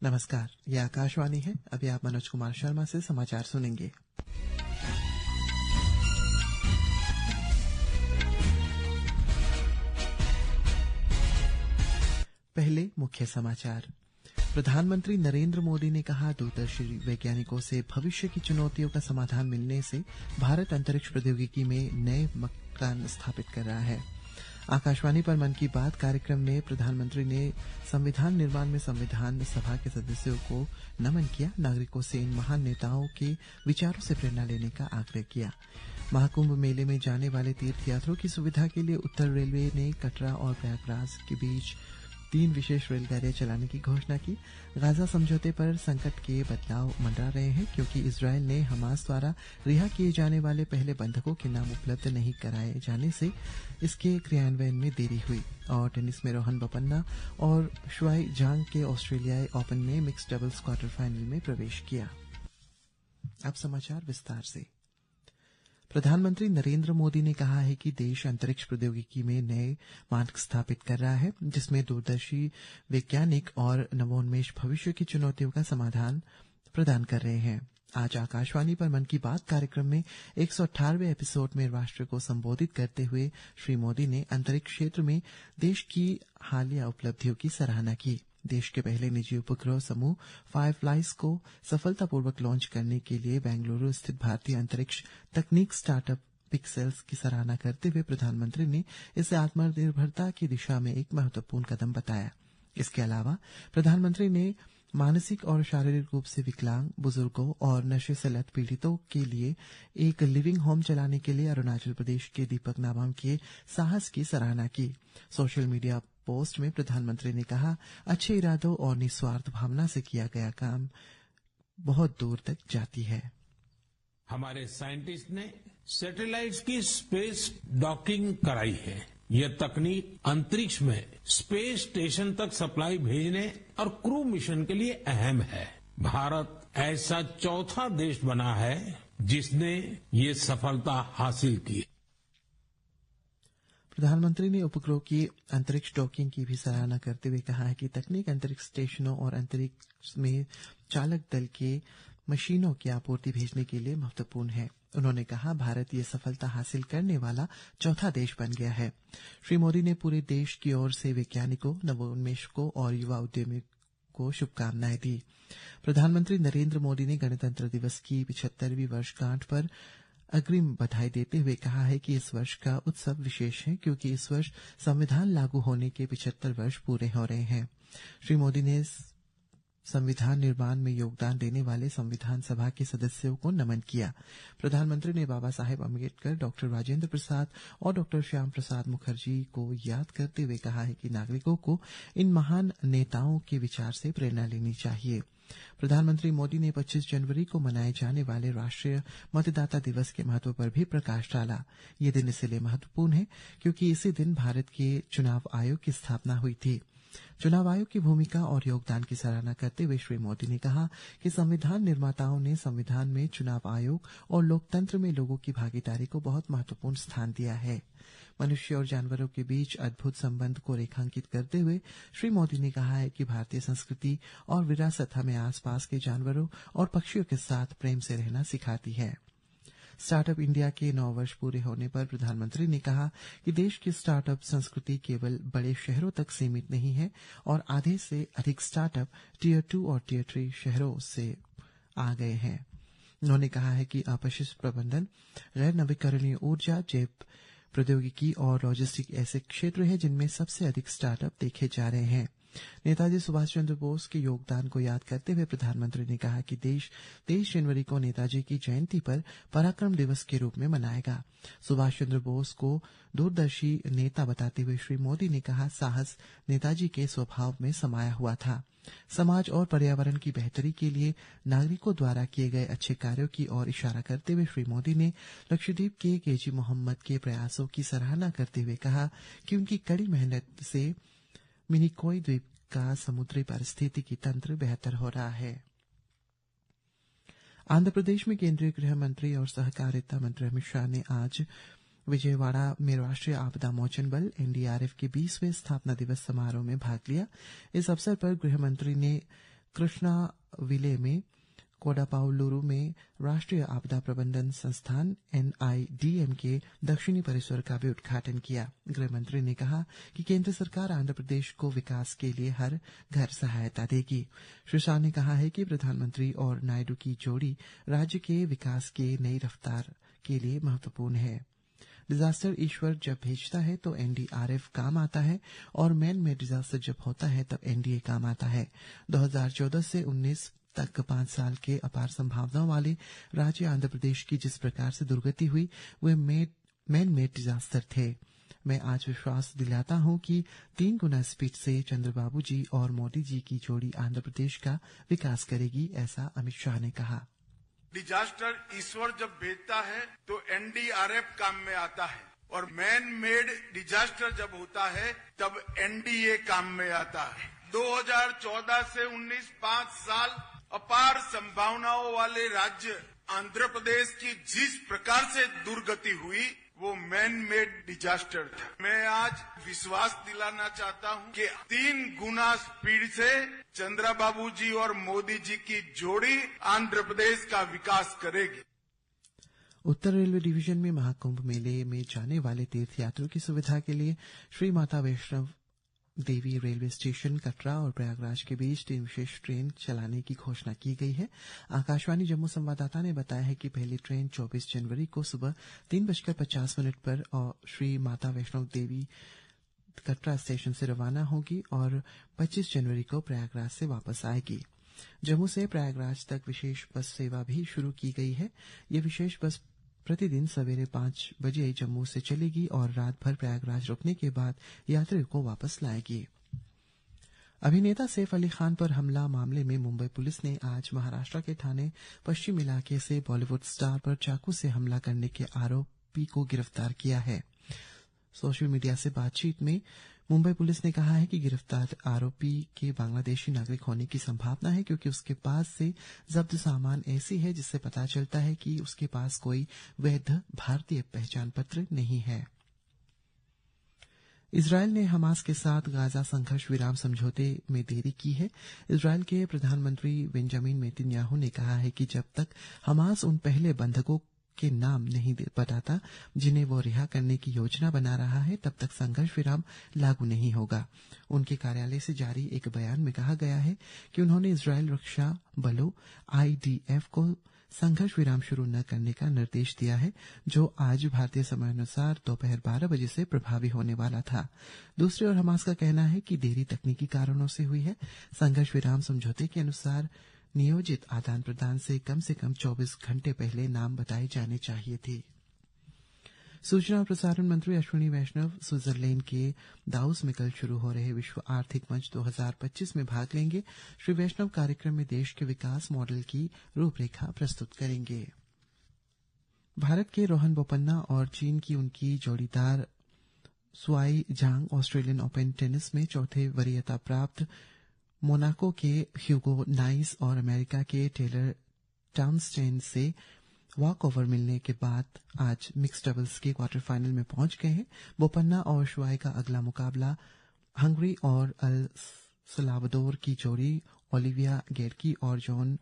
नमस्कार, ये आकाशवाणी है। अभी आप मनोज कुमार शर्मा से समाचार सुनेंगे। पहले मुख्य समाचार। प्रधानमंत्री नरेंद्र मोदी ने कहा, दूरदर्शी वैज्ञानिकों से भविष्य की चुनौतियों का समाधान मिलने से भारत अंतरिक्ष प्रौद्योगिकी में नए मकान स्थापित कर रहा है। आकाशवाणी पर मन की बात कार्यक्रम में प्रधानमंत्री ने संविधान निर्माण में संविधान सभा के सदस्यों को नमन किया। नागरिकों से इन महान नेताओं के विचारों से प्रेरणा लेने का आग्रह किया। महाकुंभ मेले में जाने वाले तीर्थयात्रियों की सुविधा के लिए उत्तर रेलवे ने कटरा और प्रयागराज के बीच 3 विशेष रेलगाड़ियां चलाने की घोषणा की। गाजा समझौते पर संकट के बदलाव मंडरा रहे हैं, क्योंकि इजरायल ने हमास द्वारा रिहा किए जाने वाले पहले बंधकों के नाम उपलब्ध नहीं कराए जाने से इसके क्रियान्वयन में देरी हुई। और टेनिस में रोहन बोपन्ना और शुआई जांग के ऑस्ट्रेलियाई ओपन में मिक्स्ड डबल्स क्वार्टर फाइनल में प्रवेश किया। अब समाचार विस्तार से। प्रधानमंत्री नरेंद्र मोदी ने कहा है कि देश अंतरिक्ष प्रौद्योगिकी में नए मानक स्थापित कर रहा है, जिसमें दूरदर्शी वैज्ञानिक और नवोन्मेष भविष्य की चुनौतियों का समाधान प्रदान कर रहे हैं। आज आकाशवाणी पर मन की बात कार्यक्रम में 118वें एपिसोड में राष्ट्र को संबोधित करते हुए श्री मोदी ने अंतरिक्ष क्षेत्र में देश की हालिया उपलब्धियों की सराहना की। देश के पहले निजी उपग्रह समूह फायरफ्लाइज को सफलतापूर्वक लॉन्च करने के लिए बेंगलुरु स्थित भारतीय अंतरिक्ष तकनीक स्टार्टअप पिक्सेल्स की सराहना करते हुए प्रधानमंत्री ने इसे आत्मनिर्भरता की दिशा में एक महत्वपूर्ण कदम बताया। इसके अलावा प्रधानमंत्री ने मानसिक और शारीरिक रूप से विकलांग बुजुर्गों और नशे से लत पीड़ितों के लिए एक लिविंग होम चलाने के लिए अरुणाचल प्रदेश के दीपक नाबाम के साहस की सराहना की। सोशल मीडिया पोस्ट में प्रधानमंत्री ने कहा, अच्छे इरादों और निस्वार्थ भावना से किया गया काम बहुत दूर तक जाती है। हमारे साइंटिस्ट ने सैटेलाइट्स की स्पेस डॉकिंग कराई है। यह तकनीक अंतरिक्ष में स्पेस स्टेशन तक सप्लाई भेजने और क्रू मिशन के लिए अहम है। भारत ऐसा चौथा देश बना है जिसने ये सफलता हासिल की। प्रधानमंत्री ने उपग्रह की अंतरिक्ष डॉकिंग की भी सराहना करते हुए कहा है कि तकनीक अंतरिक्ष स्टेशनों और अंतरिक्ष में चालक दल के मशीनों की आपूर्ति भेजने के लिए महत्वपूर्ण है। उन्होंने कहा, भारत ये सफलता हासिल करने वाला चौथा देश बन गया है। श्री मोदी ने पूरे देश की ओर से वैज्ञानिकों, नवोन्मेषकों और युवा उद्यमियों को शुभकामनाएं दी। प्रधानमंत्री नरेंद्र मोदी ने गणतंत्र दिवस की 75वीं वर्षगांठ पर अग्रिम बधाई देते हुए कहा है कि इस वर्ष का उत्सव विशेष है, क्योंकि इस वर्ष संविधान लागू होने के 75 वर्ष पूरे हो रहे हैं। श्री मोदी ने संविधान निर्माण में योगदान देने वाले संविधान सभा के सदस्यों को नमन किया। प्रधानमंत्री ने बाबा साहेब अम्बेडकर, डॉक्टर राजेंद्र प्रसाद और डॉक्टर श्याम प्रसाद मुखर्जी को याद करते हुए कहा है कि नागरिकों को इन महान नेताओं के विचार से प्रेरणा लेनी चाहिए। प्रधानमंत्री मोदी ने 25 जनवरी को मनाए जाने वाले राष्ट्रीय मतदाता दिवस के महत्व पर भी प्रकाश डाला। ये दिन इसलिए महत्वपूर्ण है क्योंकि इसी दिन भारत के चुनाव आयोग की स्थापना हुई थी। चुनाव आयोग की भूमिका और योगदान की सराहना करते हुए श्री मोदी ने कहा कि संविधान निर्माताओं ने संविधान में चुनाव आयोग और लोकतंत्र में लोगों की भागीदारी को बहुत महत्वपूर्ण स्थान दिया है। मनुष्य और जानवरों के बीच अद्भुत संबंध को रेखांकित करते हुए श्री मोदी ने कहा है कि भारतीय संस्कृति और विरासत हमें आसपास के जानवरों और पक्षियों के साथ प्रेम से रहना सिखाती है। स्टार्टअप इंडिया के 9 वर्ष पूरे होने पर प्रधानमंत्री ने कहा कि देश की स्टार्टअप संस्कृति केवल बड़े शहरों तक सीमित नहीं है और आधे से अधिक स्टार्टअप टियर 2 और टियर 3 शहरों से आ गए हैं। उन्होंने कहा है कि अपशिष्ट प्रबंधन, गैर नवीकरणीय ऊर्जा, जैव प्रौद्योगिकी और लॉजिस्टिक ऐसे क्षेत्र हैं जिनमें सबसे अधिक स्टार्टअप देखे जा रहे हैं। नेताजी सुभाष चंद्र बोस के योगदान को याद करते हुए प्रधानमंत्री ने कहा कि देश 23 जनवरी को नेताजी की जयंती पर पराक्रम दिवस के रूप में मनाएगा। सुभाष चंद्र बोस को दूरदर्शी नेता बताते हुए श्री मोदी ने कहा, साहस नेताजी के स्वभाव में समाया हुआ था। समाज और पर्यावरण की बेहतरी के लिए नागरिकों द्वारा किए गए अच्छे कार्यों की ओर इशारा करते हुए श्री मोदी ने लक्षद्वीप के केजी मोहम्मद के प्रयासों की सराहना करते हुए कहा कि उनकी कड़ी मेहनत से मिनिकॉय द्वीप का समुद्री पारिस्थितिकी तंत्र बेहतर हो रहा है। आंध्र प्रदेश में केंद्रीय गृह मंत्री और सहकारिता मंत्री अमित शाह ने आज विजयवाड़ा में राष्ट्रीय आपदा मोचन बल एनडीआरएफ के 20वें स्थापना दिवस समारोह में भाग लिया। इस अवसर पर गृह मंत्री ने कृष्णाविले में कोडापाउलुरु में राष्ट्रीय आपदा प्रबंधन संस्थान NIDM के दक्षिणी परिसर का भी उद्घाटन किया। गृह मंत्री ने कहा कि केंद्र सरकार आंध्र प्रदेश को विकास के लिए हर घर सहायता देगी। श्री शाह ने कहा है कि प्रधानमंत्री और नायडू की जोड़ी राज्य के विकास के नई रफ्तार के लिए महत्वपूर्ण है। डिजास्टर ईश्वर जब भेजता है तो NDRF काम आता है और मैन मेड डिजास्टर जब होता है तब NDA काम आता है। 2014 से 19 तक 5 साल के अपार संभावनाओं वाले राज्य आंध्र प्रदेश की जिस प्रकार से दुर्गति हुई वे मैन मेड डिजास्टर थे। मैं आज विश्वास दिलाता हूं कि 3 गुना स्पीड से चंद्रबाबू जी और मोदी जी की जोड़ी आंध्र प्रदेश का विकास करेगी, ऐसा अमित शाह ने कहा। डिजास्टर ईश्वर जब भेजता है तो NDRF काम में आता है और मैन मेड डिजास्टर जब होता है तब NDA काम में आता है। 2014 से 19 5 साल अपार संभावनाओं वाले राज्य आंध्र प्रदेश की जिस प्रकार से दुर्गति हुई वो मैन मेड डिजास्टर था। मैं आज विश्वास दिलाना चाहता हूं कि 3 गुना स्पीड से चंद्रबाबू जी और मोदी जी की जोड़ी आंध्र प्रदेश का विकास करेगी। उत्तर रेलवे डिवीजन में महाकुंभ मेले में जाने वाले तीर्थयात्रियों की सुविधा के लिए श्री माता वैष्णव देवी रेलवे स्टेशन कटरा और प्रयागराज के बीच 3 विशेष ट्रेन चलाने की घोषणा की गई है। आकाशवाणी जम्मू संवाददाता ने बताया है कि पहली ट्रेन 24 जनवरी को सुबह 3:50 पर और श्री माता वैष्णव देवी कटरा स्टेशन से रवाना होगी और 25 जनवरी को प्रयागराज से वापस आएगी। जम्मू से प्रयागराज तक विशेष बस सेवा भी शुरू की गई है। ये विशेष बस प्रतिदिन सवेरे 5 बजे जम्मू से चलेगी और रात भर प्रयागराज रुकने के बाद यात्रियों को वापस लाएगी। अभिनेता सैफ अली खान पर हमला मामले में मुंबई पुलिस ने आज महाराष्ट्र के ठाणे पश्चिम इलाके से बॉलीवुड स्टार पर चाकू से हमला करने के आरोपी को गिरफ्तार किया है। सोशल मीडिया से बातचीत में मुंबई पुलिस ने कहा है कि गिरफ्तार आरोपी के बांग्लादेशी नागरिक होने की संभावना है क्योंकि उसके पास से जब्त सामान ऐसी है जिससे पता चलता है कि उसके पास कोई वैध भारतीय पहचान पत्र नहीं है। इजरायल ने हमास के साथ गाजा संघर्ष विराम समझौते में देरी की है। इजरायल के प्रधानमंत्री बेंजामिन नेतन्याहू ने कहा है कि जब तक हमास उन पहले बंधकों के नाम नहीं बताता जिन्हें वो रिहा करने की योजना बना रहा है तब तक संघर्ष विराम लागू नहीं होगा। उनके कार्यालय से जारी एक बयान में कहा गया है कि उन्होंने इजरायल रक्षा बलों IDF को संघर्ष विराम शुरू न करने का निर्देश दिया है जो आज भारतीय समयानुसार दोपहर 12 बजे से प्रभावी होने वाला था। दूसरी ओर हमास का कहना है कि देरी तकनीकी कारणों से हुई है। संघर्ष विराम समझौते के अनुसार नियोजित आदान प्रदान से कम 24 घंटे पहले नाम बताए जाने चाहिए थे। सूचना और प्रसारण मंत्री अश्विनी वैष्णव स्विट्जरलैंड के दावोस में कल शुरू हो रहे विश्व आर्थिक मंच 2025 में भाग लेंगे। श्री वैष्णव कार्यक्रम में देश के विकास मॉडल की रूपरेखा प्रस्तुत करेंगे। भारत के रोहन बोपन्ना और चीन की उनकी जोड़ीदार सुआई झांग ऑस्ट्रेलियन ओपन टेनिस में चौथे वरीयता प्राप्त मोनाको के ह्यूगो नाइस और अमेरिका के टेलर टाउनस्टेन से वॉक ओवर मिलने के बाद आज मिक्स डबल्स के क्वार्टर फाइनल में पहुंच गए हैं। बोपन्ना और शुआई का अगला मुकाबला हंगरी और अल सलावडोर की जोड़ी ओलिविया गेरकी और जॉन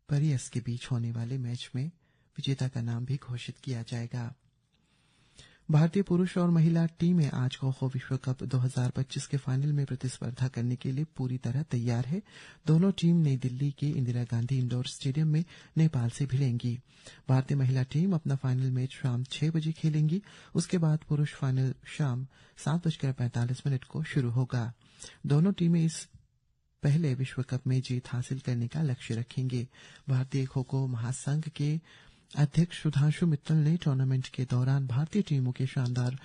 परियस के बीच होने वाले मैच में विजेता का नाम भी घोषित किया जाएगा। भारतीय पुरुष और महिला टीमें आज खो खो विश्व कप 2025 के फाइनल में प्रतिस्पर्धा करने के लिए पूरी तरह तैयार है। दोनों टीम नई दिल्ली के इंदिरा गांधी इंडोर स्टेडियम में नेपाल से भिड़ेंगी। भारतीय महिला टीम अपना फाइनल मैच शाम 6 बजे खेलेंगी। उसके बाद पुरुष फाइनल शाम 7:45 को शुरू होगा। दोनों टीमें इस पहले विश्व कप में जीत हासिल करने का लक्ष्य रखेंगे। भारतीय खो खो महासंघ के अध्यक्ष सुधांशु मित्तल ने टूर्नामेंट के दौरान भारतीय टीमों के शानदार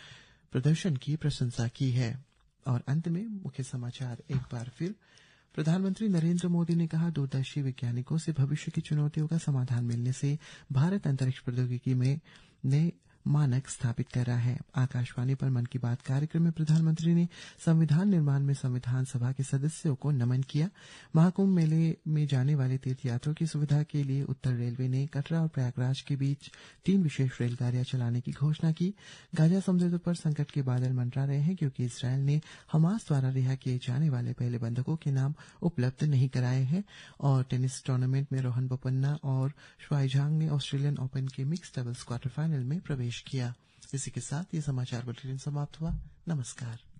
प्रदर्शन की प्रशंसा की है। और अंत में मुख्य समाचार एक बार फिर। प्रधानमंत्री नरेंद्र मोदी ने कहा, दूरदर्शी वैज्ञानिकों से भविष्य की चुनौतियों का समाधान मिलने से भारत अंतरिक्ष प्रौद्योगिकी में नए मानक स्थापित कर रहा है। आकाशवाणी पर मन की बात कार्यक्रम में प्रधानमंत्री ने संविधान निर्माण में संविधान सभा के सदस्यों को नमन किया। महाकुंभ मेले में जाने वाले तीर्थयात्रियों की सुविधा के लिए उत्तर रेलवे ने कटरा और प्रयागराज के बीच 3 विशेष रेलगाड़ियां चलाने की घोषणा की। गाजा समझौते पर संकट के बादल मंडरा रहे हैं क्योंकि इसराइल ने हमास द्वारा रिहा किए जाने वाले पहले बंधकों के नाम उपलब्ध नहीं कराए हैं। और टेनिस टूर्नामेंट में रोहन बोपन्ना और शुआई झांग ने ऑस्ट्रेलियन ओपन के मिक्स्ड डबल्स क्वार्टर फाइनल में प्रवेश किया। इसी के साथ ये समाचार बुलेटिन समाप्त हुआ। नमस्कार।